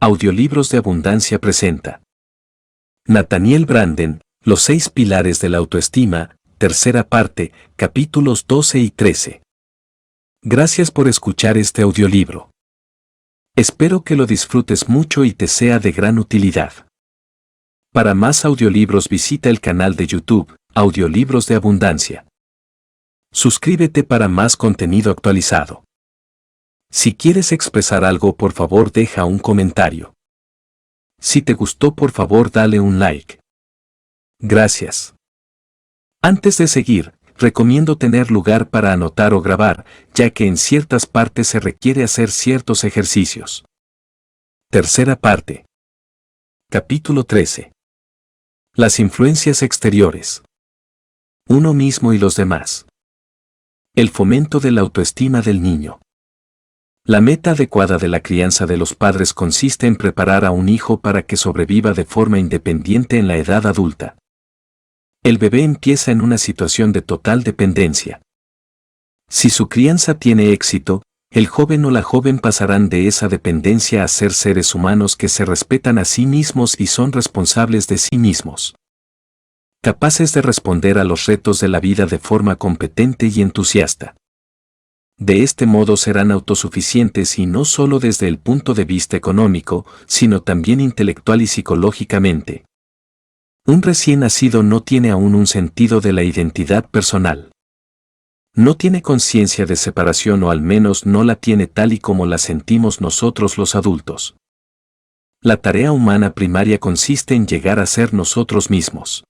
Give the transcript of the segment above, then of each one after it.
Audiolibros de Abundancia presenta Nathaniel Branden, Los 6 pilares de la autoestima, tercera parte, capítulos 12 y 13. Gracias por escuchar este audiolibro. Espero que lo disfrutes mucho y te sea de gran utilidad. Para más audiolibros visita el canal de YouTube, Audiolibros de Abundancia. Suscríbete para más contenido actualizado. Si quieres expresar algo, por favor deja un comentario. Si te gustó, por favor dale un like. Gracias. Antes de seguir, recomiendo tener lugar para anotar o grabar, ya que en ciertas partes se requiere hacer ciertos ejercicios. Tercera parte. Capítulo 13. Las influencias exteriores. Uno mismo y los demás. El fomento de la autoestima del niño. La meta adecuada de la crianza de los padres consiste en preparar a un hijo para que sobreviva de forma independiente en la edad adulta. El bebé empieza en una situación de total dependencia. Si su crianza tiene éxito, el joven o la joven pasarán de esa dependencia a ser seres humanos que se respetan a sí mismos y son responsables de sí mismos. Capaces de responder a los retos de la vida de forma competente y entusiasta. De este modo serán autosuficientes y no solo desde el punto de vista económico, sino también intelectual y psicológicamente. Un recién nacido no tiene aún un sentido de la identidad personal. No tiene conciencia de separación, o al menos no la tiene tal y como la sentimos nosotros los adultos. La tarea humana primaria consiste en llegar a ser nosotros mismos.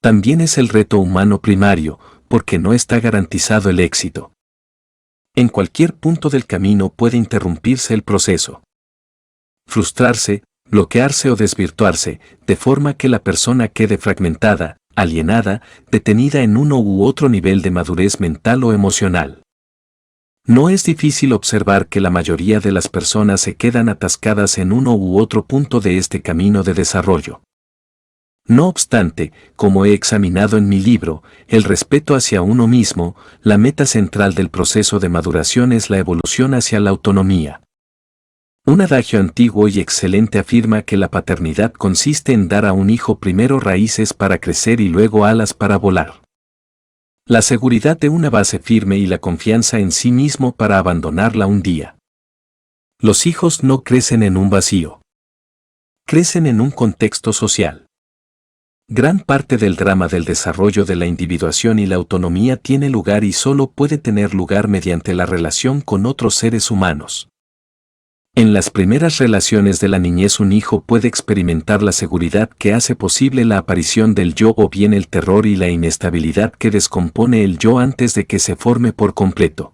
También es el reto humano primario, porque no está garantizado el éxito. En cualquier punto del camino puede interrumpirse el proceso. Frustrarse, bloquearse o desvirtuarse, de forma que la persona quede fragmentada, alienada, detenida en uno u otro nivel de madurez mental o emocional. No es difícil observar que la mayoría de las personas se quedan atascadas en uno u otro punto de este camino de desarrollo. No obstante, como he examinado en mi libro, El respeto hacia uno mismo, la meta central del proceso de maduración es la evolución hacia la autonomía. Un adagio antiguo y excelente afirma que la paternidad consiste en dar a un hijo primero raíces para crecer y luego alas para volar. La seguridad de una base firme y la confianza en sí mismo para abandonarla un día. Los hijos no crecen en un vacío. Crecen en un contexto social. Gran parte del drama del desarrollo de la individuación y la autonomía tiene lugar y solo puede tener lugar mediante la relación con otros seres humanos. En las primeras relaciones de la niñez, un hijo puede experimentar la seguridad que hace posible la aparición del yo, o bien el terror y la inestabilidad que descompone el yo antes de que se forme por completo.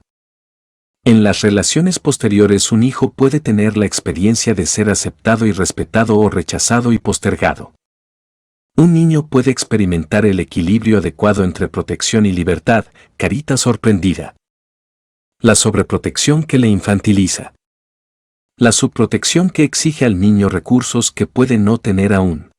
En las relaciones posteriores, un hijo puede tener la experiencia de ser aceptado y respetado, o rechazado y postergado. Un niño puede experimentar el equilibrio adecuado entre protección y libertad, carita sorprendida. La sobreprotección que le infantiliza. La subprotección que exige al niño recursos que puede no tener aún.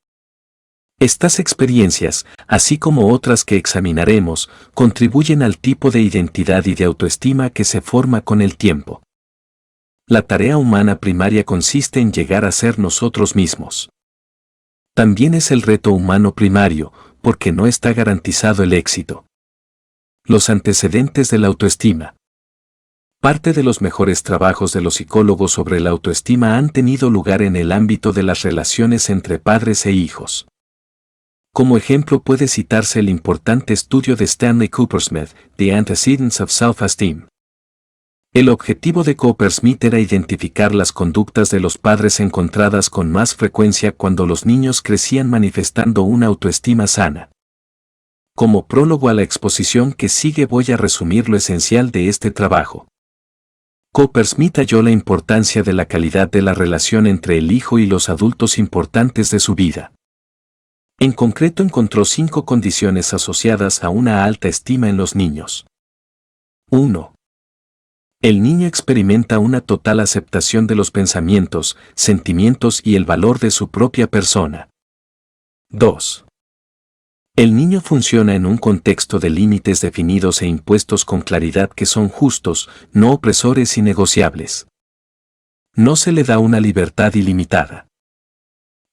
Estas experiencias, así como otras que examinaremos, contribuyen al tipo de identidad y de autoestima que se forma con el tiempo. La tarea humana primaria consiste en llegar a ser nosotros mismos. También es el reto humano primario, porque no está garantizado el éxito. Los antecedentes de la autoestima. Parte de los mejores trabajos de los psicólogos sobre la autoestima han tenido lugar en el ámbito de las relaciones entre padres e hijos. Como ejemplo puede citarse el importante estudio de Stanley Coopersmith, The Antecedents of Self-Esteem. El objetivo de Coopersmith era identificar las conductas de los padres encontradas con más frecuencia cuando los niños crecían manifestando una autoestima sana. Como prólogo a la exposición que sigue, voy a resumir lo esencial de este trabajo. Coopersmith halló la importancia de la calidad de la relación entre el hijo y los adultos importantes de su vida. En concreto, encontró 5 condiciones asociadas a una alta estima en los niños. 1. El niño experimenta una total aceptación de los pensamientos, sentimientos y el valor de su propia persona. 2. El niño funciona en un contexto de límites definidos e impuestos con claridad que son justos, no opresores y negociables. No se le da una libertad ilimitada.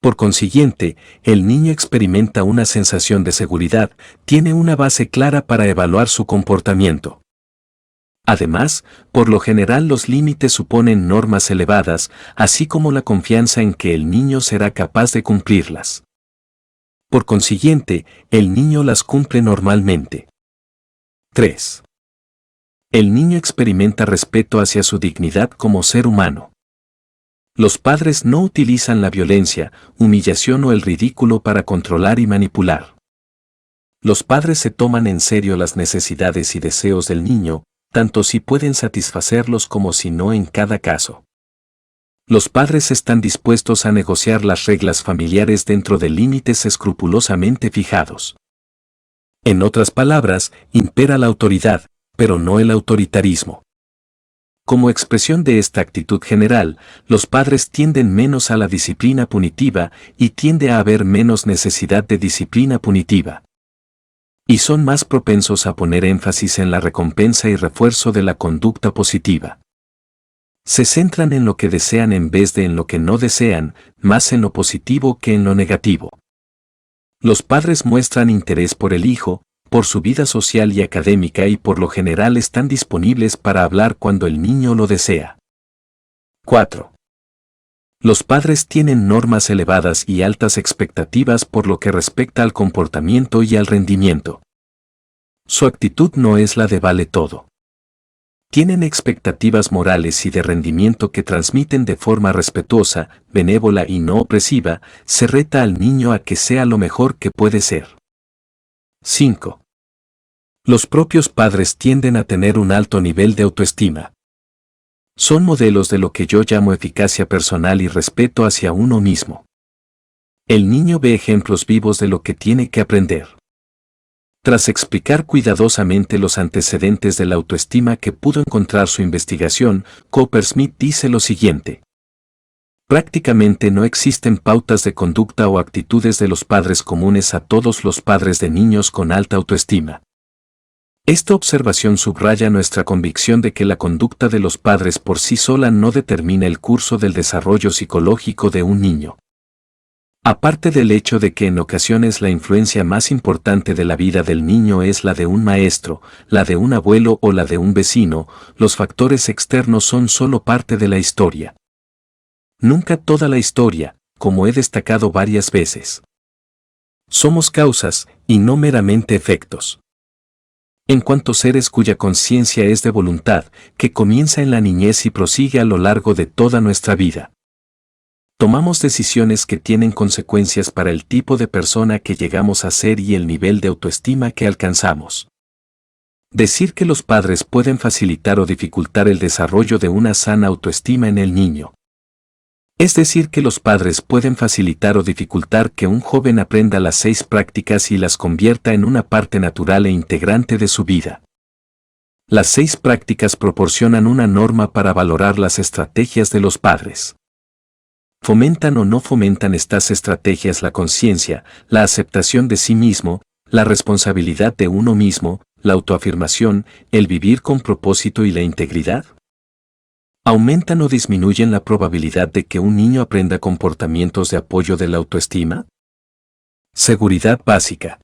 Por consiguiente, el niño experimenta una sensación de seguridad, tiene una base clara para evaluar su comportamiento. Además, por lo general los límites suponen normas elevadas, así como la confianza en que el niño será capaz de cumplirlas. Por consiguiente, el niño las cumple normalmente. 3. El niño experimenta respeto hacia su dignidad como ser humano. Los padres no utilizan la violencia, humillación o el ridículo para controlar y manipular. Los padres se toman en serio las necesidades y deseos del niño, tanto si pueden satisfacerlos como si no en cada caso. Los padres están dispuestos a negociar las reglas familiares dentro de límites escrupulosamente fijados. En otras palabras, impera la autoridad, pero no el autoritarismo. Como expresión de esta actitud general, los padres tienden menos a la disciplina punitiva y tiende a haber menos necesidad de disciplina punitiva. Y son más propensos a poner énfasis en la recompensa y refuerzo de la conducta positiva. Se centran en lo que desean en vez de en lo que no desean, más en lo positivo que en lo negativo. Los padres muestran interés por el hijo, por su vida social y académica y por lo general están disponibles para hablar cuando el niño lo desea. 4. Los padres tienen normas elevadas y altas expectativas por lo que respecta al comportamiento y al rendimiento. Su actitud no es la de vale todo. Tienen expectativas morales y de rendimiento que transmiten de forma respetuosa, benévola y no opresiva, se reta al niño a que sea lo mejor que puede ser. 5. Los propios padres tienden a tener un alto nivel de autoestima. Son modelos de lo que yo llamo eficacia personal y respeto hacia uno mismo. El niño ve ejemplos vivos de lo que tiene que aprender. Tras explicar cuidadosamente los antecedentes de la autoestima que pudo encontrar su investigación, Coppersmith dice lo siguiente. Prácticamente no existen pautas de conducta o actitudes de los padres comunes a todos los padres de niños con alta autoestima. Esta observación subraya nuestra convicción de que la conducta de los padres por sí sola no determina el curso del desarrollo psicológico de un niño. Aparte del hecho de que en ocasiones la influencia más importante de la vida del niño es la de un maestro, la de un abuelo o la de un vecino, los factores externos son solo parte de la historia. Nunca toda la historia, como he destacado varias veces. Somos causas, y no meramente efectos. En cuanto seres cuya conciencia es de voluntad, que comienza en la niñez y prosigue a lo largo de toda nuestra vida. Tomamos decisiones que tienen consecuencias para el tipo de persona que llegamos a ser y el nivel de autoestima que alcanzamos. Decir que los padres pueden facilitar o dificultar el desarrollo de una sana autoestima en el niño. Es decir, que los padres pueden facilitar o dificultar que un joven aprenda las 6 prácticas y las convierta en una parte natural e integrante de su vida. Las 6 prácticas proporcionan una norma para valorar las estrategias de los padres. Fomentan o no fomentan estas estrategias la conciencia, la aceptación de sí mismo, la responsabilidad de uno mismo, la autoafirmación, el vivir con propósito y la integridad. ¿Aumentan o disminuyen la probabilidad de que un niño aprenda comportamientos de apoyo de la autoestima? Seguridad básica.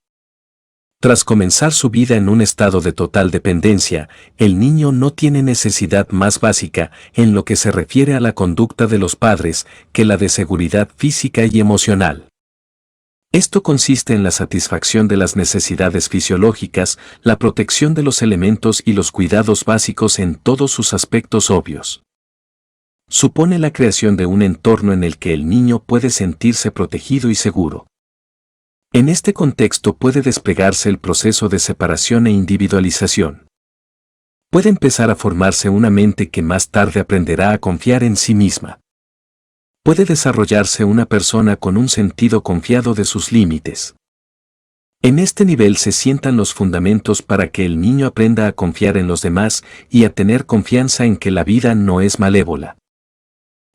Tras comenzar su vida en un estado de total dependencia, el niño no tiene necesidad más básica, en lo que se refiere a la conducta de los padres, que la de seguridad física y emocional. Esto consiste en la satisfacción de las necesidades fisiológicas, la protección de los elementos y los cuidados básicos en todos sus aspectos obvios. Supone la creación de un entorno en el que el niño puede sentirse protegido y seguro. En este contexto puede desplegarse el proceso de separación e individualización. Puede empezar a formarse una mente que más tarde aprenderá a confiar en sí misma. Puede desarrollarse una persona con un sentido confiado de sus límites. En este nivel se sientan los fundamentos para que el niño aprenda a confiar en los demás y a tener confianza en que la vida no es malévola.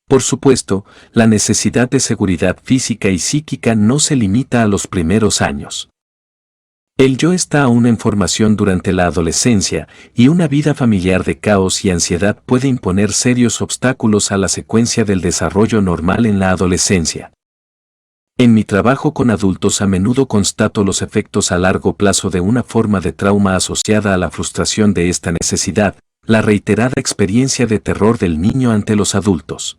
Por supuesto, la necesidad de seguridad física y psíquica no se limita a los primeros años. El yo está aún en formación durante la adolescencia y una vida familiar de caos y ansiedad puede imponer serios obstáculos a la secuencia del desarrollo normal en la adolescencia. En mi trabajo con adultos a menudo constato los efectos a largo plazo de una forma de trauma asociada a la frustración de esta necesidad, la reiterada experiencia de terror del niño ante los adultos.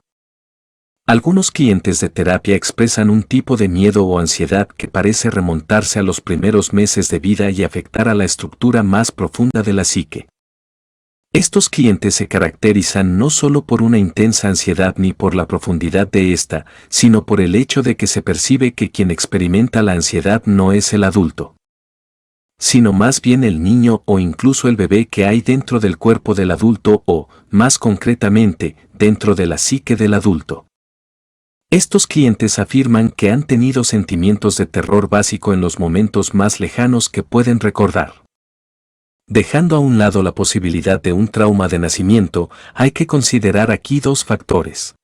Algunos clientes de terapia expresan un tipo de miedo o ansiedad que parece remontarse a los primeros meses de vida y afectar a la estructura más profunda de la psique. Estos clientes se caracterizan no solo por una intensa ansiedad ni por la profundidad de esta, sino por el hecho de que se percibe que quien experimenta la ansiedad no es el adulto, sino más bien el niño o incluso el bebé que hay dentro del cuerpo del adulto o, más concretamente, dentro de la psique del adulto. Estos clientes afirman que han tenido sentimientos de terror básico en los momentos más lejanos que pueden recordar. Dejando a un lado la posibilidad de un trauma de nacimiento, hay que considerar aquí dos factores.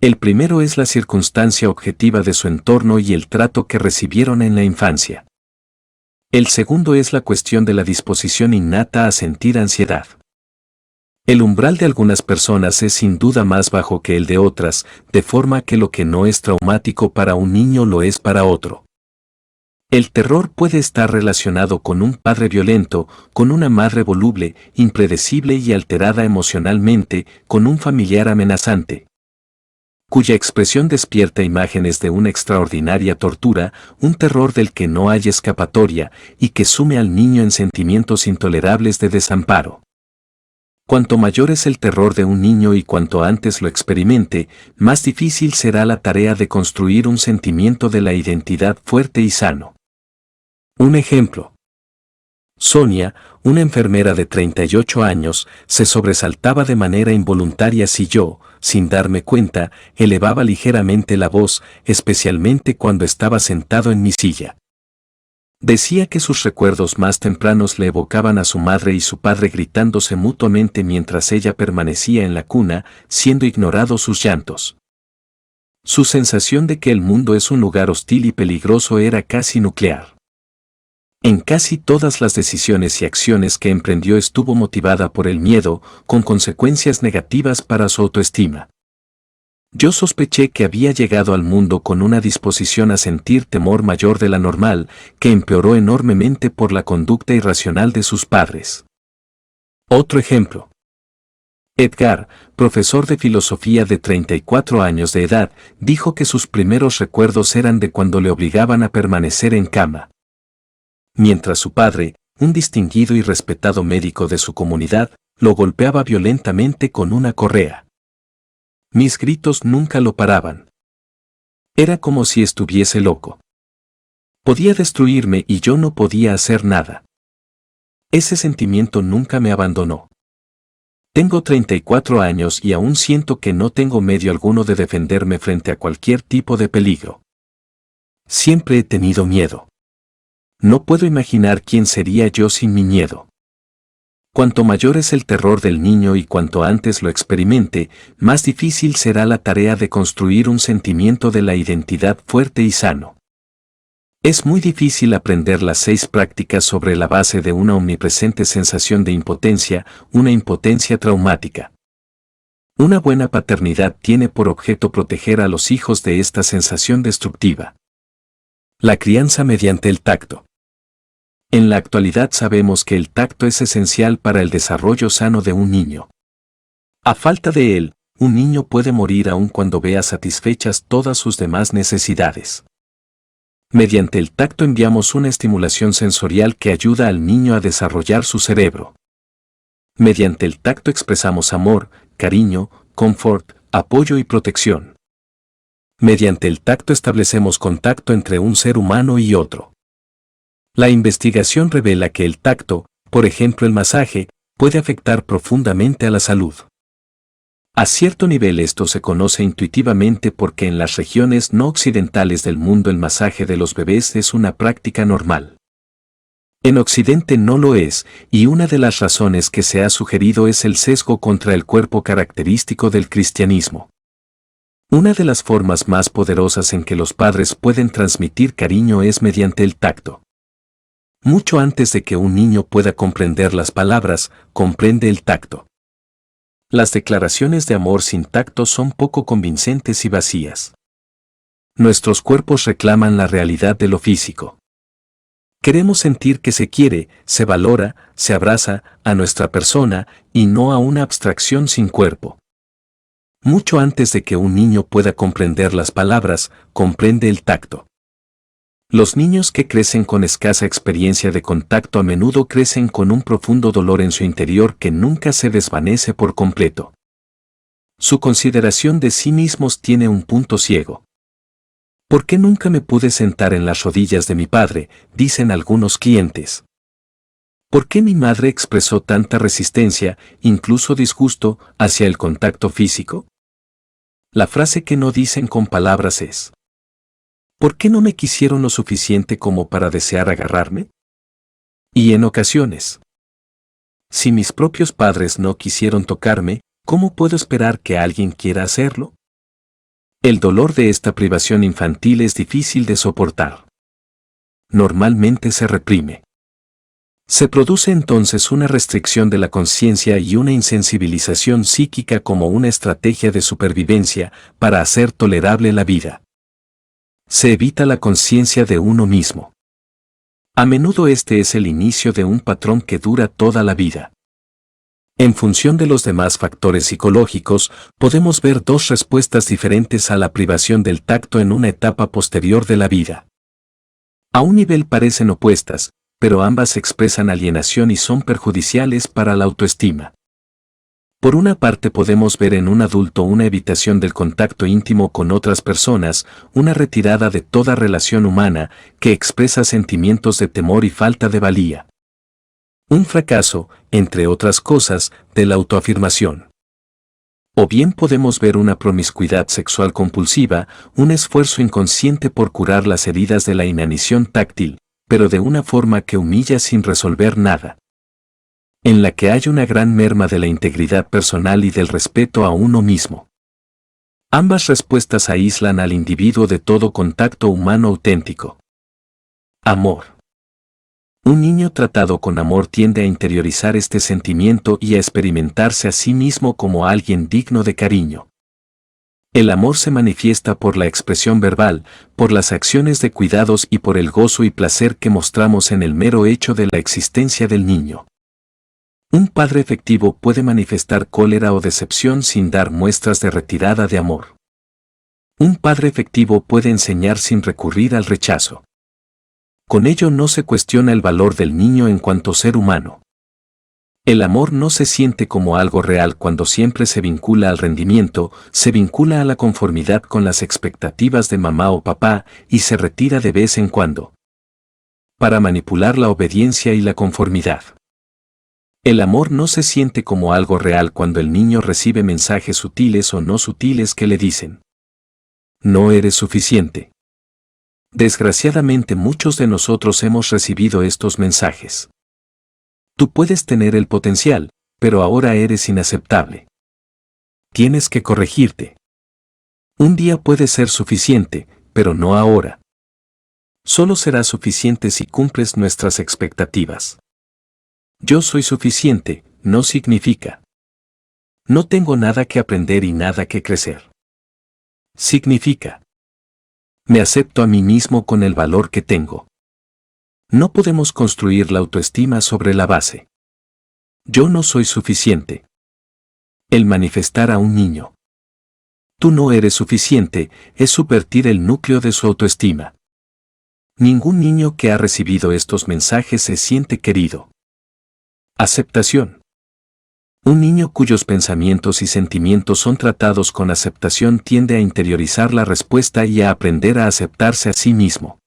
El primero es la circunstancia objetiva de su entorno y el trato que recibieron en la infancia. El segundo es la cuestión de la disposición innata a sentir ansiedad. El umbral de algunas personas es sin duda más bajo que el de otras, de forma que lo que no es traumático para un niño lo es para otro. El terror puede estar relacionado con un padre violento, con una madre voluble, impredecible y alterada emocionalmente, con un familiar amenazante, cuya expresión despierta imágenes de una extraordinaria tortura, un terror del que no hay escapatoria y que sume al niño en sentimientos intolerables de desamparo. Cuanto mayor es el terror de un niño y cuanto antes lo experimente, más difícil será la tarea de construir un sentimiento de la identidad fuerte y sano. Un ejemplo. Sonia, una enfermera de 38 años, se sobresaltaba de manera involuntaria si yo, sin darme cuenta, elevaba ligeramente la voz, especialmente cuando estaba sentado en mi silla. Decía que sus recuerdos más tempranos le evocaban a su madre y su padre gritándose mutuamente mientras ella permanecía en la cuna, siendo ignorados sus llantos. Su sensación de que el mundo es un lugar hostil y peligroso era casi nuclear. En casi todas las decisiones y acciones que emprendió estuvo motivada por el miedo, con consecuencias negativas para su autoestima. Yo sospeché que había llegado al mundo con una disposición a sentir temor mayor de la normal, que empeoró enormemente por la conducta irracional de sus padres. Otro ejemplo. Edgar, profesor de filosofía de 34 años de edad, dijo que sus primeros recuerdos eran de cuando le obligaban a permanecer en cama, mientras su padre, un distinguido y respetado médico de su comunidad, lo golpeaba violentamente con una correa. Mis gritos nunca lo paraban. Era como si estuviese loco. Podía destruirme y yo no podía hacer nada. Ese sentimiento nunca me abandonó. Tengo 34 años y aún siento que no tengo medio alguno de defenderme frente a cualquier tipo de peligro. Siempre he tenido miedo. No puedo imaginar quién sería yo sin mi miedo. Cuanto mayor es el terror del niño y cuanto antes lo experimente, más difícil será la tarea de construir un sentimiento de la identidad fuerte y sano. Es muy difícil aprender las 6 prácticas sobre la base de una omnipresente sensación de impotencia, una impotencia traumática. Una buena paternidad tiene por objeto proteger a los hijos de esta sensación destructiva. La crianza mediante el tacto. En la actualidad sabemos que el tacto es esencial para el desarrollo sano de un niño. A falta de él, un niño puede morir aun cuando vea satisfechas todas sus demás necesidades. Mediante el tacto enviamos una estimulación sensorial que ayuda al niño a desarrollar su cerebro. Mediante el tacto expresamos amor, cariño, confort, apoyo y protección. Mediante el tacto establecemos contacto entre un ser humano y otro. La investigación revela que el tacto, por ejemplo el masaje, puede afectar profundamente a la salud. A cierto nivel esto se conoce intuitivamente porque en las regiones no occidentales del mundo el masaje de los bebés es una práctica normal. En Occidente no lo es, y una de las razones que se ha sugerido es el sesgo contra el cuerpo característico del cristianismo. Una de las formas más poderosas en que los padres pueden transmitir cariño es mediante el tacto. Mucho antes de que un niño pueda comprender las palabras, comprende el tacto. Las declaraciones de amor sin tacto son poco convincentes y vacías. Nuestros cuerpos reclaman la realidad de lo físico. Queremos sentir que se quiere, se valora, se abraza a nuestra persona y no a una abstracción sin cuerpo. Mucho antes de que un niño pueda comprender las palabras, comprende el tacto. Los niños que crecen con escasa experiencia de contacto a menudo crecen con un profundo dolor en su interior que nunca se desvanece por completo. Su consideración de sí mismos tiene un punto ciego. ¿Por qué nunca me pude sentar en las rodillas de mi padre?, dicen algunos clientes. ¿Por qué mi madre expresó tanta resistencia, incluso disgusto, hacia el contacto físico? La frase que no dicen con palabras es: ¿por qué no me quisieron lo suficiente como para desear agarrarme? Y en ocasiones, si mis propios padres no quisieron tocarme, ¿cómo puedo esperar que alguien quiera hacerlo? El dolor de esta privación infantil es difícil de soportar. Normalmente se reprime. Se produce entonces una restricción de la conciencia y una insensibilización psíquica como una estrategia de supervivencia para hacer tolerable la vida. Se evita la conciencia de uno mismo. A menudo este es el inicio de un patrón que dura toda la vida. En función de los demás factores psicológicos, podemos ver dos respuestas diferentes a la privación del tacto en una etapa posterior de la vida. A un nivel parecen opuestas, pero ambas expresan alienación y son perjudiciales para la autoestima. Por una parte podemos ver en un adulto una evitación del contacto íntimo con otras personas, una retirada de toda relación humana que expresa sentimientos de temor y falta de valía. Un fracaso, entre otras cosas, de la autoafirmación. O bien podemos ver una promiscuidad sexual compulsiva, un esfuerzo inconsciente por curar las heridas de la inanición táctil, pero de una forma que humilla sin resolver nada. En la que hay una gran merma de la integridad personal y del respeto a uno mismo. Ambas respuestas aíslan al individuo de todo contacto humano auténtico. Amor. Un niño tratado con amor tiende a interiorizar este sentimiento y a experimentarse a sí mismo como alguien digno de cariño. El amor se manifiesta por la expresión verbal, por las acciones de cuidados y por el gozo y placer que mostramos en el mero hecho de la existencia del niño. Un padre efectivo puede manifestar cólera o decepción sin dar muestras de retirada de amor. Un padre efectivo puede enseñar sin recurrir al rechazo. Con ello no se cuestiona el valor del niño en cuanto ser humano. El amor no se siente como algo real cuando siempre se vincula al rendimiento, se vincula a la conformidad con las expectativas de mamá o papá y se retira de vez en cuando. Para manipular la obediencia y la conformidad. El amor no se siente como algo real cuando el niño recibe mensajes sutiles o no sutiles que le dicen: no eres suficiente. Desgraciadamente muchos de nosotros hemos recibido estos mensajes. Tú puedes tener el potencial, pero ahora eres inaceptable. Tienes que corregirte. Un día puede ser suficiente, pero no ahora. Solo será suficiente si cumples nuestras expectativas. Yo soy suficiente, no significa. No tengo nada que aprender y nada que crecer. Significa. Me acepto a mí mismo con el valor que tengo. No podemos construir la autoestima sobre la base. Yo no soy suficiente. El manifestar a un niño: tú no eres suficiente, es subvertir el núcleo de su autoestima. Ningún niño que ha recibido estos mensajes se siente querido. Aceptación. Un niño cuyos pensamientos y sentimientos son tratados con aceptación tiende a interiorizar la respuesta y a aprender a aceptarse a sí mismo.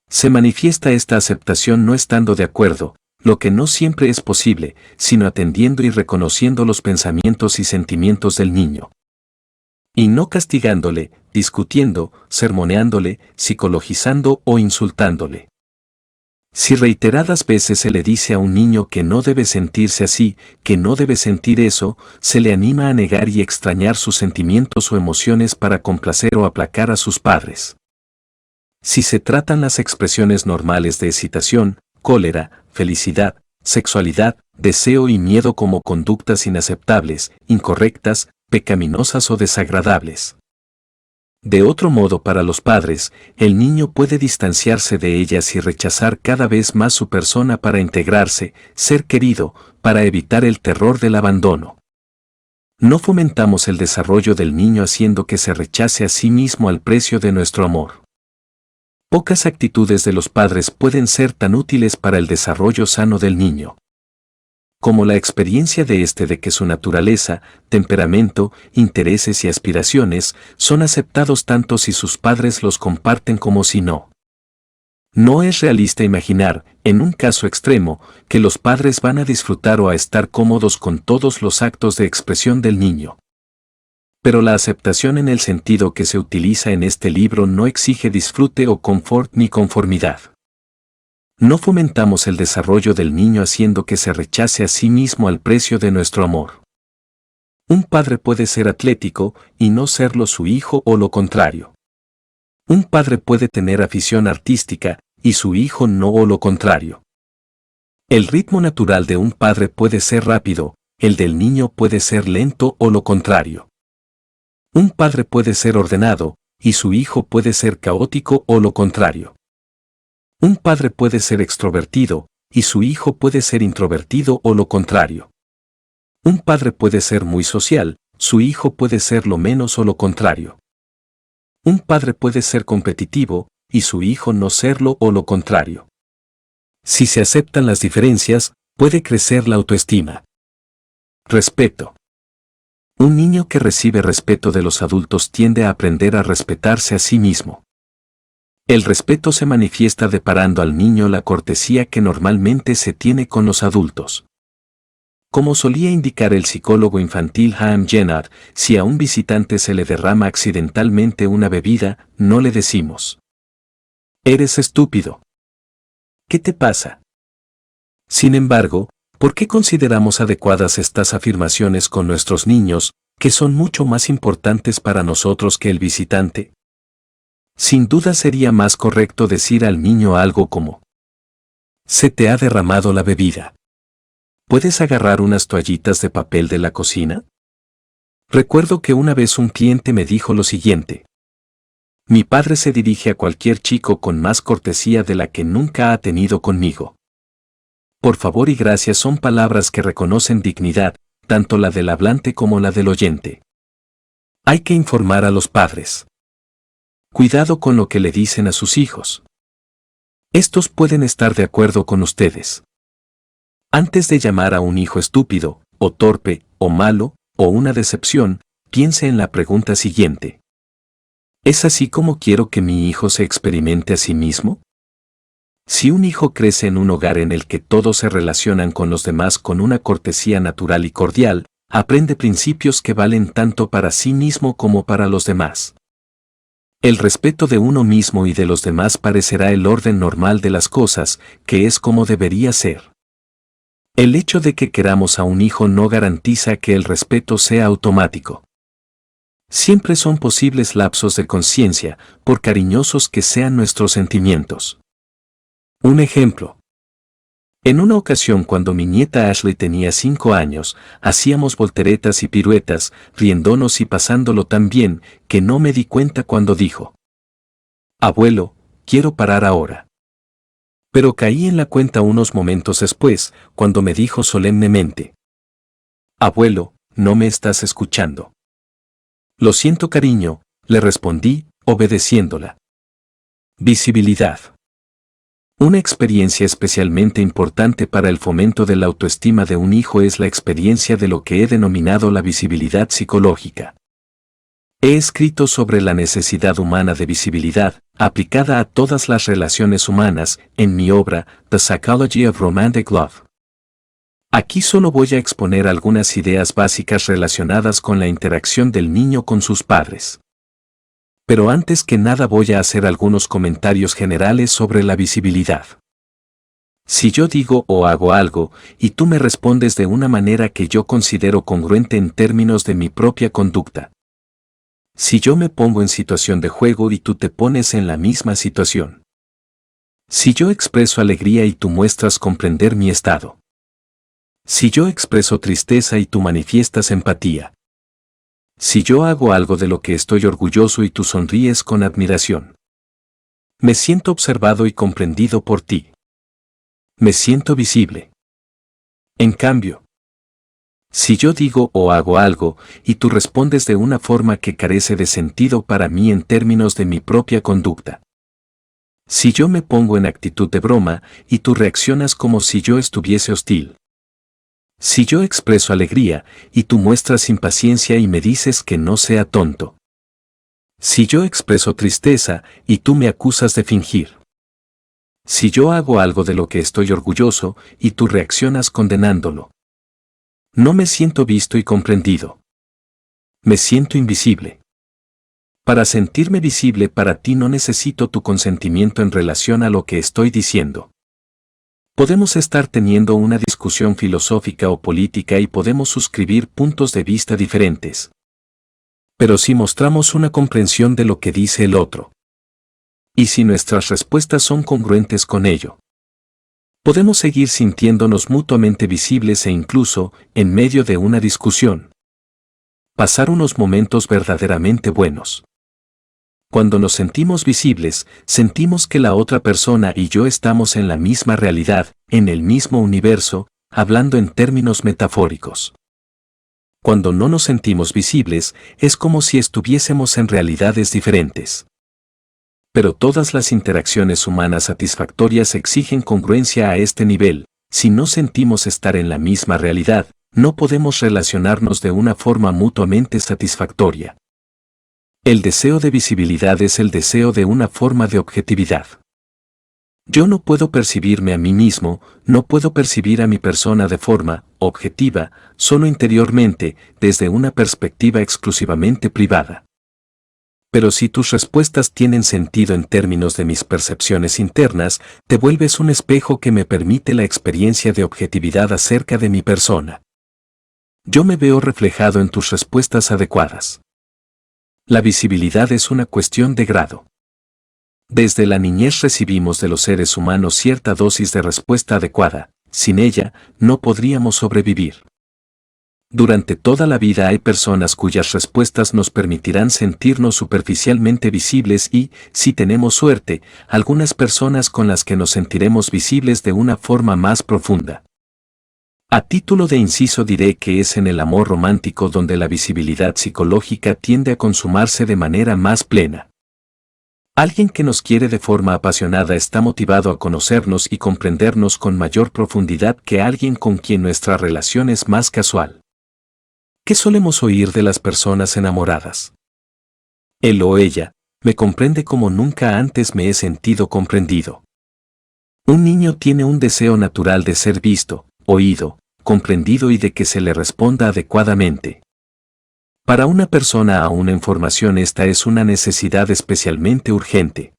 Se manifiesta esta aceptación no estando de acuerdo, lo que no siempre es posible, sino atendiendo y reconociendo los pensamientos y sentimientos del niño. Y no castigándole, discutiendo, sermoneándole, psicologizando o insultándole. Si reiteradas veces se le dice a un niño que no debe sentirse así, que no debe sentir eso, se le anima a negar y extrañar sus sentimientos o emociones para complacer o aplacar a sus padres. Si se tratan las expresiones normales de excitación, cólera, felicidad, sexualidad, deseo y miedo como conductas inaceptables, incorrectas, pecaminosas o desagradables. De otro modo, para los padres, el niño puede distanciarse de ellas y rechazar cada vez más su persona para integrarse, ser querido, para evitar el terror del abandono. No fomentamos el desarrollo del niño haciendo que se rechace a sí mismo al precio de nuestro amor. Pocas actitudes de los padres pueden ser tan útiles para el desarrollo sano del niño como la experiencia de que su naturaleza, temperamento, intereses y aspiraciones son aceptados tanto si sus padres los comparten como si no. No es realista imaginar, en un caso extremo, que los padres van a disfrutar o a estar cómodos con todos los actos de expresión del niño. Pero la aceptación en el sentido que se utiliza en este libro no exige disfrute o confort ni conformidad. No fomentamos el desarrollo del niño haciendo que se rechace a sí mismo al precio de nuestro amor. Un padre puede ser atlético y no serlo su hijo o lo contrario. Un padre puede tener afición artística y su hijo no o lo contrario. El ritmo natural de un padre puede ser rápido, el del niño puede ser lento o lo contrario. Un padre puede ser ordenado y su hijo puede ser caótico o lo contrario. Un padre puede ser extrovertido, y su hijo puede ser introvertido o lo contrario. Un padre puede ser muy social, su hijo puede ser lo menos o lo contrario. Un padre puede ser competitivo, y su hijo no serlo o lo contrario. Si se aceptan las diferencias, puede crecer la autoestima. Respeto. Un niño que recibe respeto de los adultos tiende a aprender a respetarse a sí mismo. El respeto se manifiesta deparando al niño la cortesía que normalmente se tiene con los adultos. Como solía indicar el psicólogo infantil Haim Jenard, si a un visitante se le derrama accidentalmente una bebida, no le decimos: «Eres estúpido. ¿Qué te pasa?». Sin embargo, ¿por qué consideramos adecuadas estas afirmaciones con nuestros niños, que son mucho más importantes para nosotros que el visitante? Sin duda sería más correcto decir al niño algo como: «Se te ha derramado la bebida. ¿Puedes agarrar unas toallitas de papel de la cocina?». Recuerdo que una vez un cliente me dijo lo siguiente: «Mi padre se dirige a cualquier chico con más cortesía de la que nunca ha tenido conmigo». Por favor y gracias son palabras que reconocen dignidad, tanto la del hablante como la del oyente. Hay que informar a los padres. Cuidado con lo que le dicen a sus hijos. Estos pueden estar de acuerdo con ustedes. Antes de llamar a un hijo estúpido, o torpe, o malo, o una decepción, piense en la pregunta siguiente: ¿es así como quiero que mi hijo se experimente a sí mismo? Si un hijo crece en un hogar en el que todos se relacionan con los demás con una cortesía natural y cordial, aprende principios que valen tanto para sí mismo como para los demás. El respeto de uno mismo y de los demás parecerá el orden normal de las cosas, que es como debería ser. El hecho de que queramos a un hijo no garantiza que el respeto sea automático. Siempre son posibles lapsos de conciencia, por cariñosos que sean nuestros sentimientos. Un ejemplo. En una ocasión cuando mi nieta Ashley tenía 5 años, hacíamos volteretas y piruetas, riéndonos y pasándolo tan bien, que no me di cuenta cuando dijo: «Abuelo, quiero parar ahora». Pero caí en la cuenta unos momentos después, cuando me dijo solemnemente: «Abuelo, no me estás escuchando». «Lo siento, cariño», le respondí, obedeciéndola. Visibilidad. Una experiencia especialmente importante para el fomento de la autoestima de un hijo es la experiencia de lo que he denominado la visibilidad psicológica. He escrito sobre la necesidad humana de visibilidad, aplicada a todas las relaciones humanas, en mi obra, The Psychology of Romantic Love. Aquí solo voy a exponer algunas ideas básicas relacionadas con la interacción del niño con sus padres. Pero antes que nada voy a hacer algunos comentarios generales sobre la visibilidad. Si yo digo o hago algo, y tú me respondes de una manera que yo considero congruente en términos de mi propia conducta. Si yo me pongo en situación de juego y tú te pones en la misma situación. Si yo expreso alegría y tú muestras comprender mi estado. Si yo expreso tristeza y tú manifiestas empatía. Si yo hago algo de lo que estoy orgulloso y tú sonríes con admiración. Me siento observado y comprendido por ti. Me siento visible. En cambio, si yo digo o hago algo y tú respondes de una forma que carece de sentido para mí en términos de mi propia conducta. Si yo me pongo en actitud de broma y tú reaccionas como si yo estuviese hostil. Si yo expreso alegría y tú muestras impaciencia y me dices que no sea tonto. Si yo expreso tristeza y tú me acusas de fingir. Si yo hago algo de lo que estoy orgulloso y tú reaccionas condenándolo. No me siento visto y comprendido. Me siento invisible. Para sentirme visible para ti no necesito tu consentimiento en relación a lo que estoy diciendo. Podemos estar teniendo una discusión filosófica o política y podemos suscribir puntos de vista diferentes. Pero si mostramos una comprensión de lo que dice el otro. Y si nuestras respuestas son congruentes con ello. Podemos seguir sintiéndonos mutuamente visibles e incluso, en medio de una discusión, pasar unos momentos verdaderamente buenos. Cuando nos sentimos visibles, sentimos que la otra persona y yo estamos en la misma realidad, en el mismo universo, hablando en términos metafóricos. Cuando no nos sentimos visibles, es como si estuviésemos en realidades diferentes. Pero todas las interacciones humanas satisfactorias exigen congruencia a este nivel. Si no sentimos estar en la misma realidad, no podemos relacionarnos de una forma mutuamente satisfactoria. El deseo de visibilidad es el deseo de una forma de objetividad. Yo no puedo percibirme a mí mismo, no puedo percibir a mi persona de forma objetiva, solo interiormente, desde una perspectiva exclusivamente privada. Pero si tus respuestas tienen sentido en términos de mis percepciones internas, te vuelves un espejo que me permite la experiencia de objetividad acerca de mi persona. Yo me veo reflejado en tus respuestas adecuadas. La visibilidad es una cuestión de grado. Desde la niñez recibimos de los seres humanos cierta dosis de respuesta adecuada, sin ella, no podríamos sobrevivir. Durante toda la vida hay personas cuyas respuestas nos permitirán sentirnos superficialmente visibles y, si tenemos suerte, algunas personas con las que nos sentiremos visibles de una forma más profunda. A título de inciso diré que es en el amor romántico donde la visibilidad psicológica tiende a consumarse de manera más plena. Alguien que nos quiere de forma apasionada está motivado a conocernos y comprendernos con mayor profundidad que alguien con quien nuestra relación es más casual. ¿Qué solemos oír de las personas enamoradas? Él o ella me comprende como nunca antes me he sentido comprendido. Un niño tiene un deseo natural de ser visto, oído, comprendido y de que se le responda adecuadamente. Para una persona aún en formación esta es una necesidad especialmente urgente.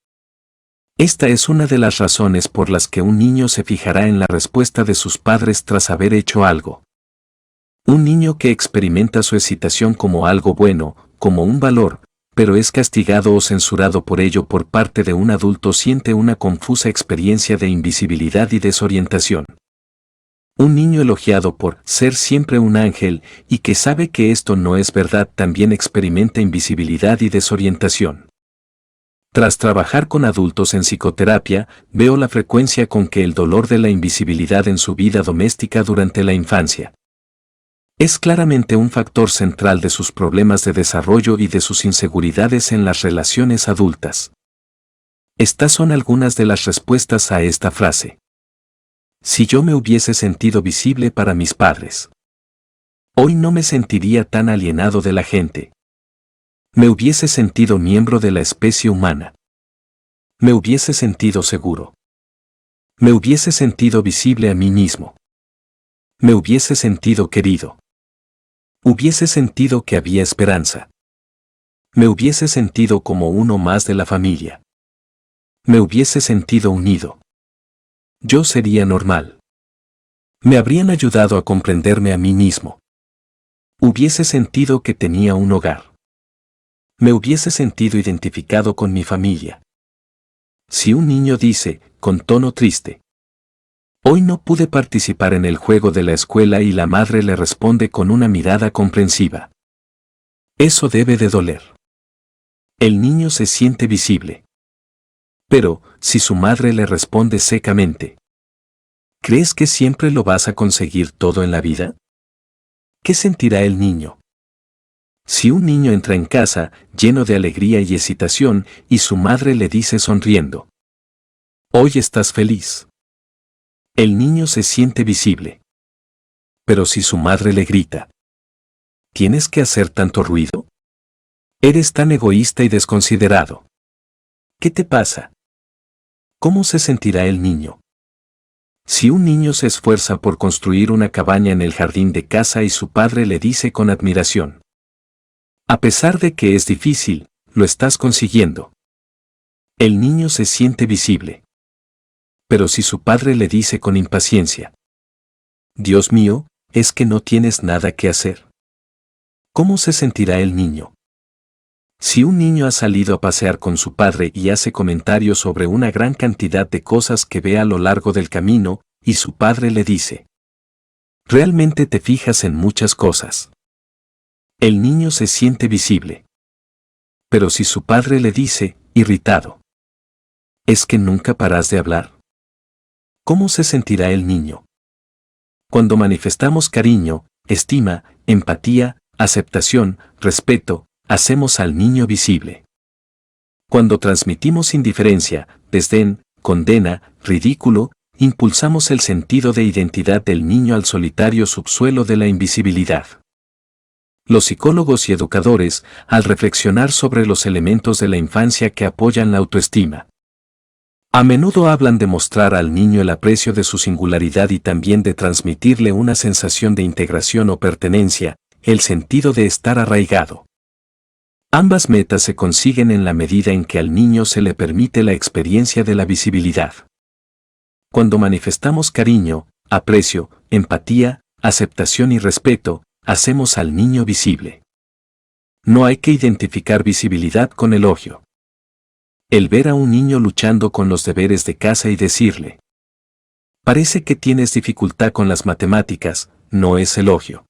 Esta es una de las razones por las que un niño se fijará en la respuesta de sus padres tras haber hecho algo. Un niño que experimenta su excitación como algo bueno, como un valor, pero es castigado o censurado por ello por parte de un adulto siente una confusa experiencia de invisibilidad y desorientación. Un niño elogiado por ser siempre un ángel y que sabe que esto no es verdad también experimenta invisibilidad y desorientación. Tras trabajar con adultos en psicoterapia, veo la frecuencia con que el dolor de la invisibilidad en su vida doméstica durante la infancia es claramente un factor central de sus problemas de desarrollo y de sus inseguridades en las relaciones adultas. Estas son algunas de las respuestas a esta frase. Si yo me hubiese sentido visible para mis padres, hoy no me sentiría tan alienado de la gente. Me hubiese sentido miembro de la especie humana. Me hubiese sentido seguro. Me hubiese sentido visible a mí mismo. Me hubiese sentido querido. Hubiese sentido que había esperanza. Me hubiese sentido como uno más de la familia. Me hubiese sentido unido. Yo sería normal. Me habrían ayudado a comprenderme a mí mismo. Hubiese sentido que tenía un hogar. Me hubiese sentido identificado con mi familia. Si un niño dice, con tono triste. Hoy no pude participar en el juego de la escuela y la madre le responde con una mirada comprensiva. Eso debe de doler. El niño se siente visible. Pero, si su madre le responde secamente, ¿crees que siempre lo vas a conseguir todo en la vida? ¿Qué sentirá el niño? Si un niño entra en casa, lleno de alegría y excitación, y su madre le dice sonriendo, «Hoy estás feliz». El niño se siente visible. Pero si su madre le grita, ¿tienes que hacer tanto ruido? Eres tan egoísta y desconsiderado. ¿Qué te pasa? ¿Cómo se sentirá el niño? Si un niño se esfuerza por construir una cabaña en el jardín de casa y su padre le dice con admiración, a pesar de que es difícil, lo estás consiguiendo. El niño se siente visible. Pero si su padre le dice con impaciencia, Dios mío, es que no tienes nada que hacer. ¿Cómo se sentirá el niño? Si un niño ha salido a pasear con su padre y hace comentarios sobre una gran cantidad de cosas que ve a lo largo del camino, y su padre le dice, realmente te fijas en muchas cosas. El niño se siente visible. Pero si su padre le dice, irritado, ¿es que nunca paras de hablar? ¿Cómo se sentirá el niño? Cuando manifestamos cariño, estima, empatía, aceptación, respeto, hacemos al niño visible. Cuando transmitimos indiferencia, desdén, condena, ridículo, impulsamos el sentido de identidad del niño al solitario subsuelo de la invisibilidad. Los psicólogos y educadores, al reflexionar sobre los elementos de la infancia que apoyan la autoestima, a menudo hablan de mostrar al niño el aprecio de su singularidad y también de transmitirle una sensación de integración o pertenencia, el sentido de estar arraigado. Ambas metas se consiguen en la medida en que al niño se le permite la experiencia de la visibilidad. Cuando manifestamos cariño, aprecio, empatía, aceptación y respeto, hacemos al niño visible. No hay que identificar visibilidad con elogio. El ver a un niño luchando con los deberes de casa y decirle, parece que tienes dificultad con las matemáticas, no es elogio.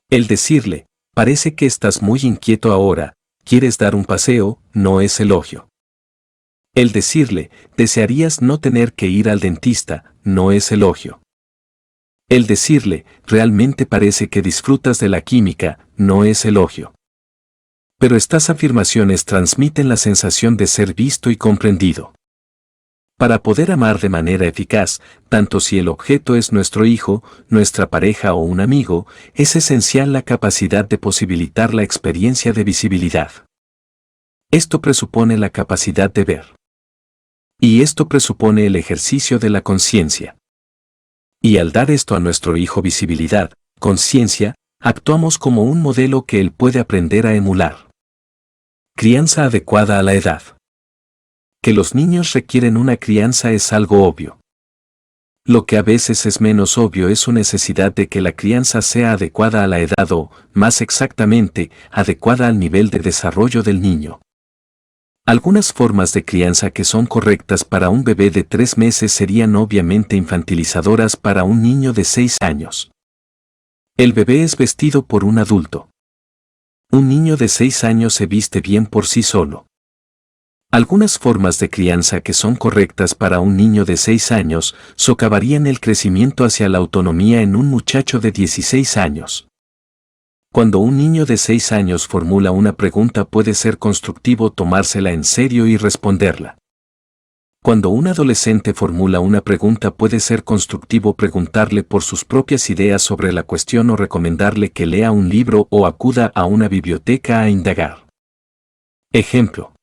El decirle, parece que estás muy inquieto ahora, quieres dar un paseo, no es elogio. El decirle, desearías no tener que ir al dentista, no es elogio. El decirle, realmente parece que disfrutas de la química, no es elogio. Pero estas afirmaciones transmiten la sensación de ser visto y comprendido. Para poder amar de manera eficaz, tanto si el objeto es nuestro hijo, nuestra pareja o un amigo, es esencial la capacidad de posibilitar la experiencia de visibilidad. Esto presupone la capacidad de ver. Y esto presupone el ejercicio de la conciencia. Y al dar esto a nuestro hijo visibilidad, conciencia, actuamos como un modelo que él puede aprender a emular. Crianza adecuada a la edad. Que los niños requieren una crianza es algo obvio. Lo que a veces es menos obvio es su necesidad de que la crianza sea adecuada a la edad o, más exactamente, adecuada al nivel de desarrollo del niño. Algunas formas de crianza que son correctas para un bebé de 3 meses serían obviamente infantilizadoras para un niño de 6 años. El bebé es vestido por un adulto. Un niño de 6 años se viste bien por sí solo. Algunas formas de crianza que son correctas para un niño de 6 años socavarían el crecimiento hacia la autonomía en un muchacho de 16 años. Cuando un niño de 6 años formula una pregunta puede ser constructivo tomársela en serio y responderla. Cuando un adolescente formula una pregunta puede ser constructivo preguntarle por sus propias ideas sobre la cuestión o recomendarle que lea un libro o acuda a una biblioteca a indagar. Ejemplo.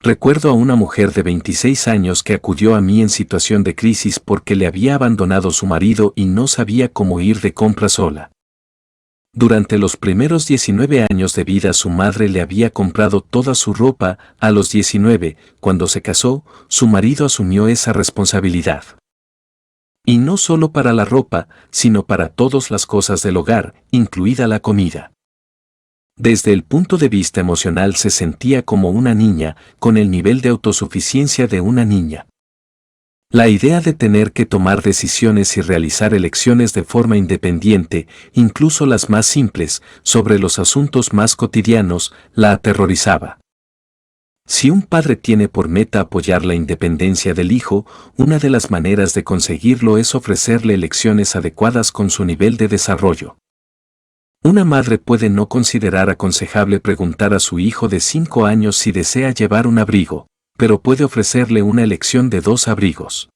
Recuerdo a una mujer de 26 años que acudió a mí en situación de crisis porque le había abandonado su marido y no sabía cómo ir de compras sola. Durante los primeros 19 años de vida su madre le había comprado toda su ropa, a los 19, cuando se casó, su marido asumió esa responsabilidad. Y no solo para la ropa, sino para todas las cosas del hogar, incluida la comida. Desde el punto de vista emocional se sentía como una niña, con el nivel de autosuficiencia de una niña. La idea de tener que tomar decisiones y realizar elecciones de forma independiente, incluso las más simples, sobre los asuntos más cotidianos, la aterrorizaba. Si un padre tiene por meta apoyar la independencia del hijo, una de las maneras de conseguirlo es ofrecerle elecciones adecuadas con su nivel de desarrollo. Una madre puede no considerar aconsejable preguntar a su hijo de 5 años si desea llevar un abrigo, pero puede ofrecerle una elección de 2 abrigos.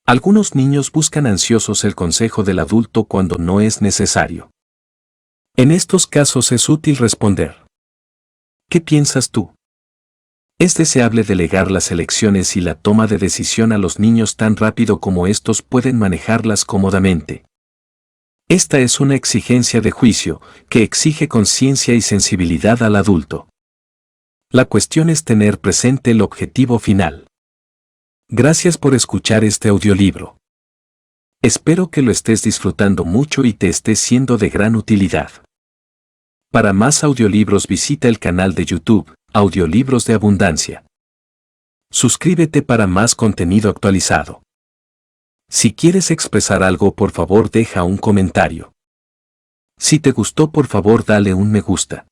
Algunos niños buscan ansiosos el consejo del adulto cuando no es necesario. En estos casos es útil responder: ¿qué piensas tú? Es deseable delegar las elecciones y la toma de decisión a los niños tan rápido como estos pueden manejarlas cómodamente. Esta es una exigencia de juicio que exige conciencia y sensibilidad al adulto. La cuestión es tener presente el objetivo final. Gracias por escuchar este audiolibro. Espero que lo estés disfrutando mucho y te esté siendo de gran utilidad. Para más audiolibros visita el canal de YouTube, Audiolibros de Abundancia. Suscríbete para más contenido actualizado. Si quieres expresar algo, por favor deja un comentario. Si te gustó, por favor dale un me gusta.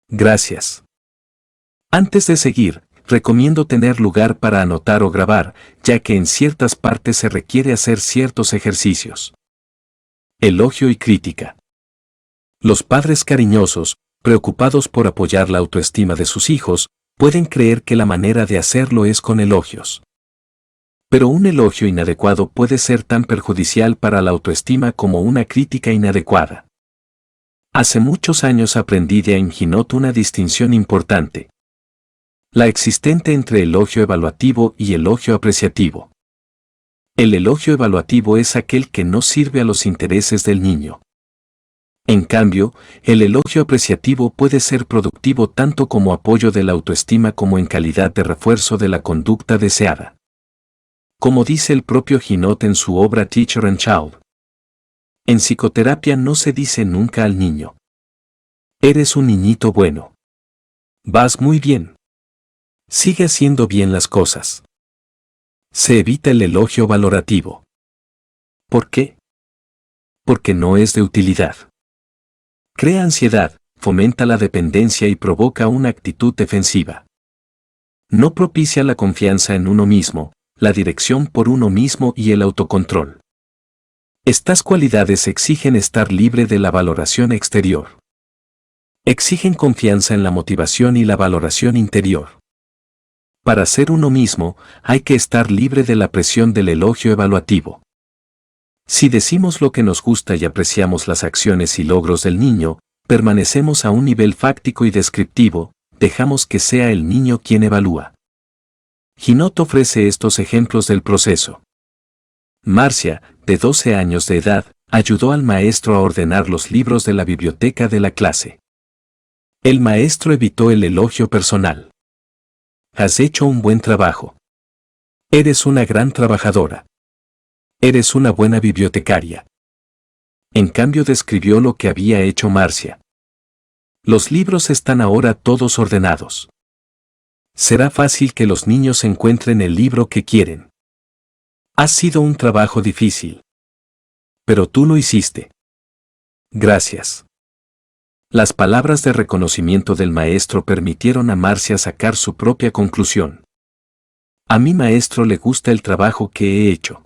Gracias. Antes de seguir, recomiendo tener lugar para anotar o grabar, ya que en ciertas partes se requiere hacer ciertos ejercicios. Elogio y crítica. Los padres cariñosos, preocupados por apoyar la autoestima de sus hijos, pueden creer que la manera de hacerlo es con elogios. Pero un elogio inadecuado puede ser tan perjudicial para la autoestima como una crítica inadecuada. Hace muchos años aprendí de Aim Hinot una distinción importante: la existente entre elogio evaluativo y elogio apreciativo. El elogio evaluativo es aquel que no sirve a los intereses del niño. En cambio, el elogio apreciativo puede ser productivo tanto como apoyo de la autoestima como en calidad de refuerzo de la conducta deseada. Como dice el propio Hinot en su obra Teacher and Child, en psicoterapia no se dice nunca al niño: eres un niñito bueno. Vas muy bien. Sigue haciendo bien las cosas. Se evita el elogio valorativo. ¿Por qué? Porque no es de utilidad. Crea ansiedad, fomenta la dependencia y provoca una actitud defensiva. No propicia la confianza en uno mismo, la dirección por uno mismo y el autocontrol. Estas cualidades exigen estar libre de la valoración exterior. Exigen confianza en la motivación y la valoración interior. Para ser uno mismo, hay que estar libre de la presión del elogio evaluativo. Si decimos lo que nos gusta y apreciamos las acciones y logros del niño, permanecemos a un nivel fáctico y descriptivo, dejamos que sea el niño quien evalúa. Hinot ofrece estos ejemplos del proceso. Marcia, de 12 años de edad, ayudó al maestro a ordenar los libros de la biblioteca de la clase. El maestro evitó el elogio personal. Has hecho un buen trabajo. Eres una gran trabajadora. Eres una buena bibliotecaria. En cambio, describió lo que había hecho Marcia. Los libros están ahora todos ordenados. Será fácil que los niños encuentren el libro que quieren. Ha sido un trabajo difícil. Pero tú lo hiciste. Gracias. Las palabras de reconocimiento del maestro permitieron a Marcia sacar su propia conclusión. A mi maestro le gusta el trabajo que he hecho.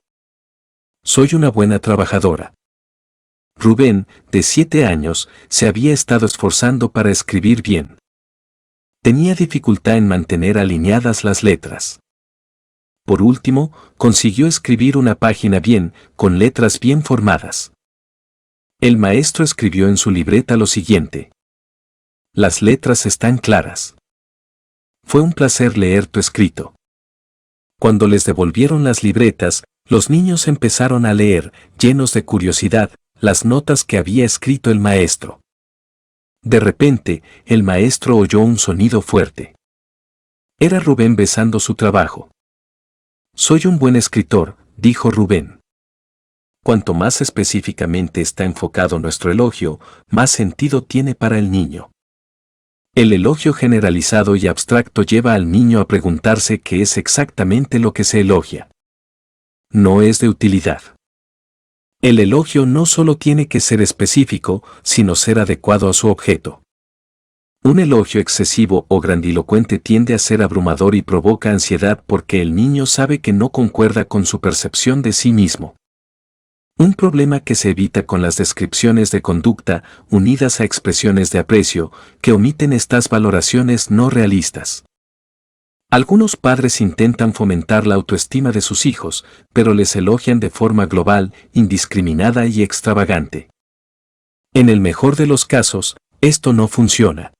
Soy una buena trabajadora. Rubén, de 7 años, se había estado esforzando para escribir bien. Tenía dificultad en mantener alineadas las letras. Por último, consiguió escribir una página bien, con letras bien formadas. El maestro escribió en su libreta lo siguiente: las letras están claras. Fue un placer leer tu escrito. Cuando les devolvieron las libretas, los niños empezaron a leer, llenos de curiosidad, las notas que había escrito el maestro. De repente, el maestro oyó un sonido fuerte. Era Rubén besando su trabajo. Soy un buen escritor, dijo Rubén. Cuanto más específicamente está enfocado nuestro elogio, más sentido tiene para el niño. El elogio generalizado y abstracto lleva al niño a preguntarse qué es exactamente lo que se elogia. no es de utilidad. El elogio no solo tiene que ser específico, sino ser adecuado a su objeto. Un elogio excesivo o grandilocuente tiende a ser abrumador y provoca ansiedad porque el niño sabe que no concuerda con su percepción de sí mismo. Un problema que se evita con las descripciones de conducta, unidas a expresiones de aprecio, que omiten estas valoraciones no realistas. Algunos padres intentan fomentar la autoestima de sus hijos, pero les elogian de forma global, indiscriminada y extravagante. En el mejor de los casos, esto no funciona.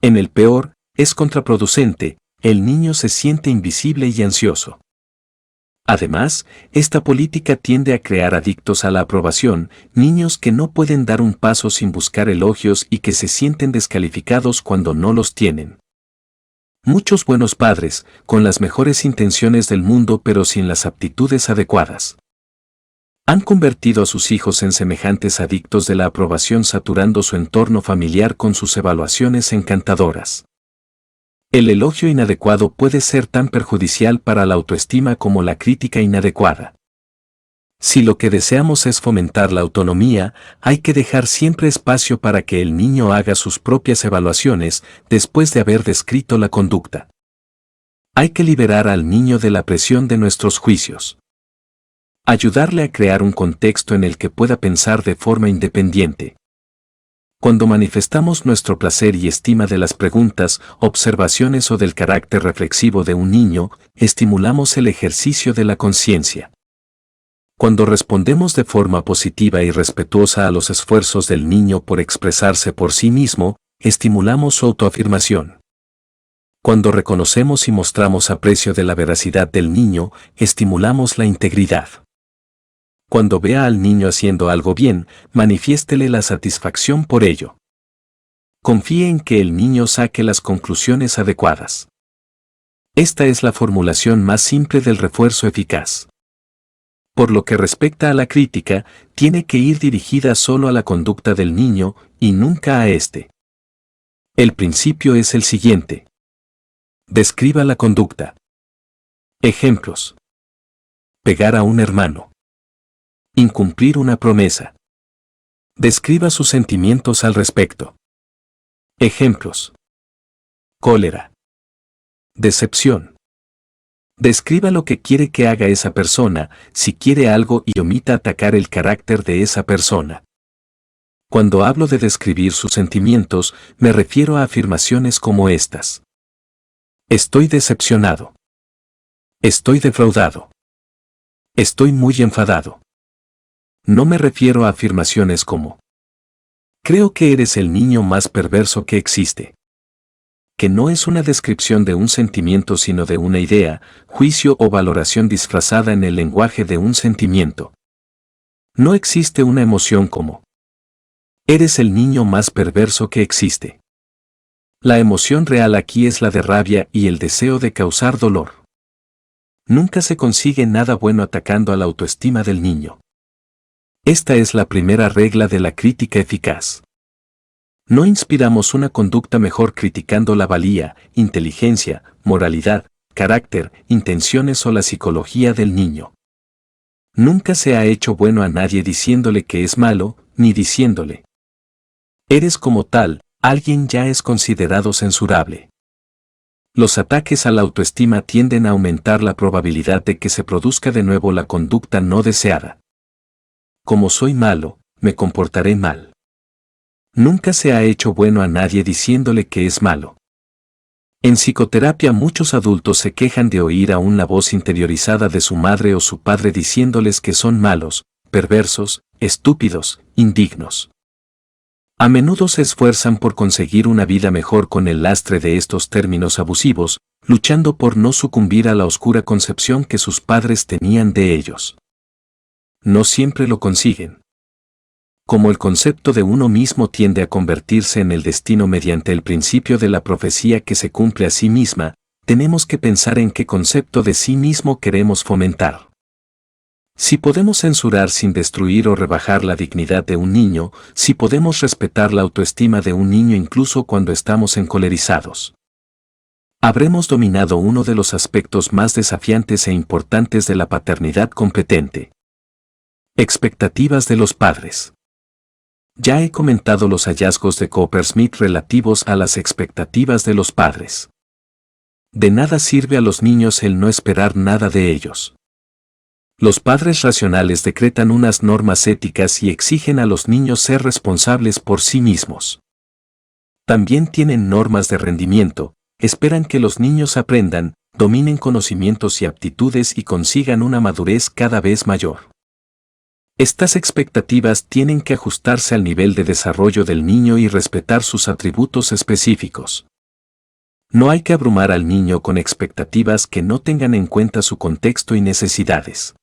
En el peor, es contraproducente, el niño se siente invisible y ansioso. Además, esta política tiende a crear adictos a la aprobación, niños que no pueden dar un paso sin buscar elogios y que se sienten descalificados cuando no los tienen. Muchos buenos padres, con las mejores intenciones del mundo pero sin las aptitudes adecuadas, han convertido a sus hijos en semejantes adictos de la aprobación, saturando su entorno familiar con sus evaluaciones encantadoras. El elogio inadecuado puede ser tan perjudicial para la autoestima como la crítica inadecuada. Si lo que deseamos es fomentar la autonomía, hay que dejar siempre espacio para que el niño haga sus propias evaluaciones después de haber descrito la conducta. Hay que liberar al niño de la presión de nuestros juicios. Ayudarle a crear un contexto en el que pueda pensar de forma independiente. Cuando manifestamos nuestro placer y estima de las preguntas, observaciones o del carácter reflexivo de un niño, estimulamos el ejercicio de la conciencia. Cuando respondemos de forma positiva y respetuosa a los esfuerzos del niño por expresarse por sí mismo, estimulamos su autoafirmación. Cuando reconocemos y mostramos aprecio de la veracidad del niño, estimulamos la integridad. Cuando vea al niño haciendo algo bien, manifiéstele la satisfacción por ello. Confíe en que el niño saque las conclusiones adecuadas. Esta es la formulación más simple del refuerzo eficaz. Por lo que respecta a la crítica, tiene que ir dirigida solo a la conducta del niño y nunca a éste. El principio es el siguiente. Describa la conducta. Ejemplos. Pegar a un hermano. Incumplir una promesa. Describa sus sentimientos al respecto. Ejemplos. Cólera. Decepción. Describa lo que quiere que haga esa persona, si quiere algo, y omita atacar el carácter de esa persona. Cuando hablo de describir sus sentimientos, me refiero a afirmaciones como estas. Estoy decepcionado. Estoy defraudado. Estoy muy enfadado. No me refiero a afirmaciones como creo que eres el niño más perverso que existe. Que no es una descripción de un sentimiento sino de una idea, juicio o valoración disfrazada en el lenguaje de un sentimiento. No existe una emoción como eres el niño más perverso que existe. La emoción real aquí es la de rabia y el deseo de causar dolor. Nunca se consigue nada bueno atacando a la autoestima del niño. Esta es la primera regla de la crítica eficaz. No inspiramos una conducta mejor criticando la valía, inteligencia, moralidad, carácter, intenciones o la psicología del niño. Nunca se ha hecho bueno a nadie diciéndole que es malo, ni diciéndole eres como tal, alguien ya es considerado censurable. Los ataques a la autoestima tienden a aumentar la probabilidad de que se produzca de nuevo la conducta no deseada. Como soy malo, me comportaré mal. Nunca se ha hecho bueno a nadie diciéndole que es malo. En psicoterapia muchos adultos se quejan de oír aún la voz interiorizada de su madre o su padre diciéndoles que son malos, perversos, estúpidos, indignos. A menudo se esfuerzan por conseguir una vida mejor con el lastre de estos términos abusivos, luchando por no sucumbir a la oscura concepción que sus padres tenían de ellos. No siempre lo consiguen. Como el concepto de uno mismo tiende a convertirse en el destino mediante el principio de la profecía que se cumple a sí misma, tenemos que pensar en qué concepto de sí mismo queremos fomentar. Si podemos censurar sin destruir o rebajar la dignidad de un niño, si podemos respetar la autoestima de un niño incluso cuando estamos encolerizados. Habremos dominado uno de los aspectos más desafiantes e importantes de la paternidad competente. Expectativas de los padres. Ya he comentado los hallazgos de Coppersmith relativos a las expectativas de los padres. De nada sirve a los niños el no esperar nada de ellos. Los padres racionales decretan unas normas éticas y exigen a los niños ser responsables por sí mismos. También tienen normas de rendimiento, esperan que los niños aprendan, dominen conocimientos y aptitudes y consigan una madurez cada vez mayor. Estas expectativas tienen que ajustarse al nivel de desarrollo del niño y respetar sus atributos específicos. No hay que abrumar al niño con expectativas que no tengan en cuenta su contexto y necesidades.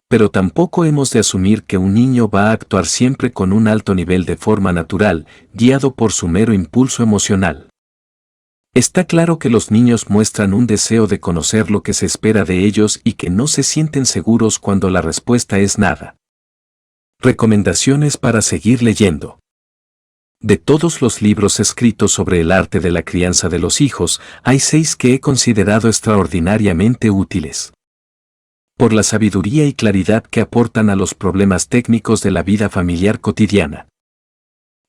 Pero tampoco hemos de asumir que un niño va a actuar siempre con un alto nivel de forma natural, guiado por su mero impulso emocional. Está claro que los niños muestran un deseo de conocer lo que se espera de ellos y que no se sienten seguros cuando la respuesta es nada. Recomendaciones para seguir leyendo. De todos los libros escritos sobre el arte de la crianza de los hijos, hay 6 que he considerado extraordinariamente útiles. Por la sabiduría y claridad que aportan a los problemas técnicos de la vida familiar cotidiana.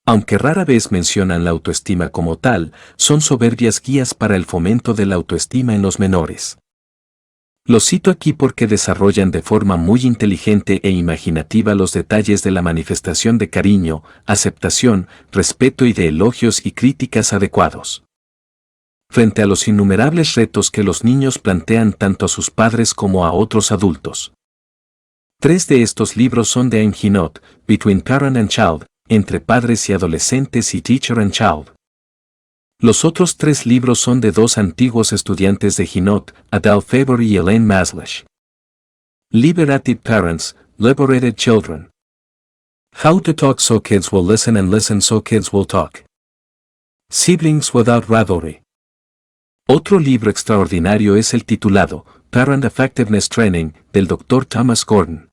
Aunque rara vez mencionan la autoestima como tal, son soberbias guías para el fomento de la autoestima en los menores. Los cito aquí porque desarrollan de forma muy inteligente e imaginativa los detalles de la manifestación de cariño, aceptación, respeto y de elogios y críticas adecuados. Frente a los innumerables retos que los niños plantean tanto a sus padres como a otros adultos. 3 de estos libros son de Anne Ginott, Between Parent and Child, Entre Padres y Adolescentes y Teacher and Child. Los otros 3 libros son de 2 antiguos estudiantes de Ginott, Adele Faber y Elaine Maslish. Liberated Parents, Liberated Children. How to Talk So Kids Will Listen and Listen So Kids Will Talk. Siblings Without Rivalry. Otro libro extraordinario es el titulado Parent Effectiveness Training, del Dr. Thomas Gordon.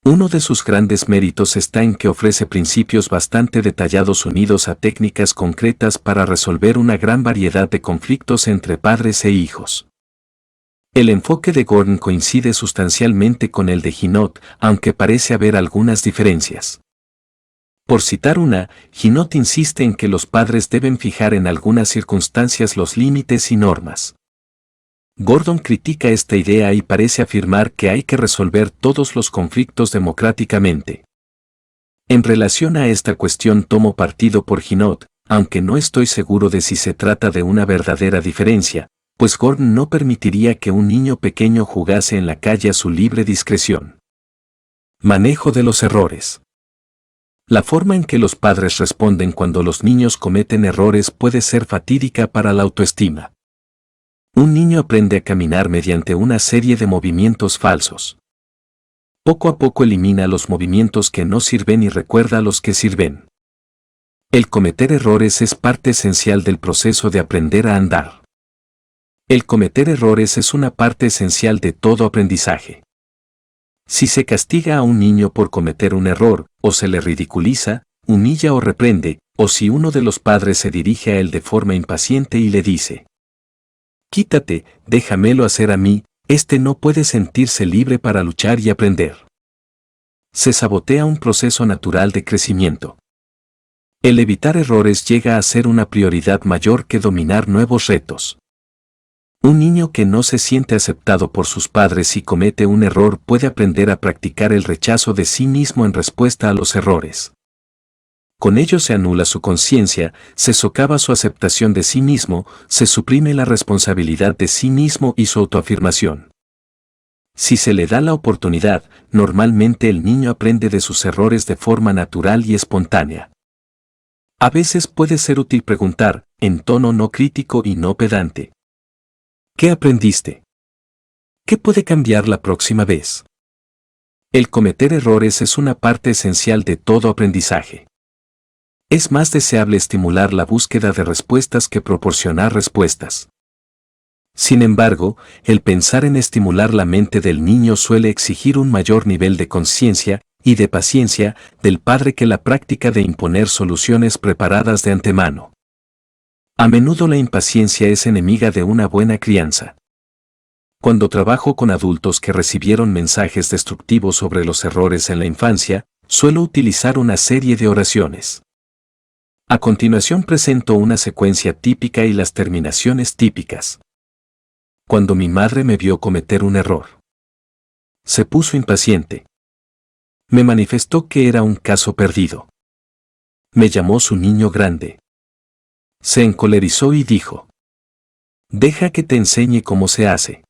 Uno de sus grandes méritos está en que ofrece principios bastante detallados unidos a técnicas concretas para resolver una gran variedad de conflictos entre padres e hijos. El enfoque de Gordon coincide sustancialmente con el de Ginott, aunque parece haber algunas diferencias. Por citar una, Ginott insiste en que los padres deben fijar en algunas circunstancias los límites y normas. Gordon critica esta idea y parece afirmar que hay que resolver todos los conflictos democráticamente. En relación a esta cuestión tomo partido por Ginott, aunque no estoy seguro de si se trata de una verdadera diferencia, pues Gordon no permitiría que un niño pequeño jugase en la calle a su libre discreción. Manejo de los errores. La forma en que los padres responden cuando los niños cometen errores puede ser fatídica para la autoestima. Un niño aprende a caminar mediante una serie de movimientos falsos. Poco a poco elimina los movimientos que no sirven y recuerda los que sirven. El cometer errores es parte esencial del proceso de aprender a andar. El cometer errores es una parte esencial de todo aprendizaje. Si se castiga a un niño por cometer un error, o se le ridiculiza, humilla o reprende, o si uno de los padres se dirige a él de forma impaciente y le dice: «Quítate, déjamelo hacer a mí», este no puede sentirse libre para luchar y aprender. Se sabotea un proceso natural de crecimiento. El evitar errores llega a ser una prioridad mayor que dominar nuevos retos. Un niño que no se siente aceptado por sus padres y comete un error puede aprender a practicar el rechazo de sí mismo en respuesta a los errores. Con ello se anula su conciencia, se socava su aceptación de sí mismo, se suprime la responsabilidad de sí mismo y su autoafirmación. Si se le da la oportunidad, normalmente el niño aprende de sus errores de forma natural y espontánea. A veces puede ser útil preguntar, en tono no crítico y no pedante: ¿qué aprendiste? ¿Qué puede cambiar la próxima vez? El cometer errores es una parte esencial de todo aprendizaje. Es más deseable estimular la búsqueda de respuestas que proporcionar respuestas. Sin embargo, el pensar en estimular la mente del niño suele exigir un mayor nivel de conciencia y de paciencia del padre que la práctica de imponer soluciones preparadas de antemano. A menudo la impaciencia es enemiga de una buena crianza. Cuando trabajo con adultos que recibieron mensajes destructivos sobre los errores en la infancia, suelo utilizar una serie de oraciones. A continuación presento una secuencia típica y las terminaciones típicas. Cuando mi madre me vio cometer un error, se puso impaciente. Me manifestó que era un caso perdido. Me llamó su niño grande. Se encolerizó y dijo: deja que te enseñe cómo se hace.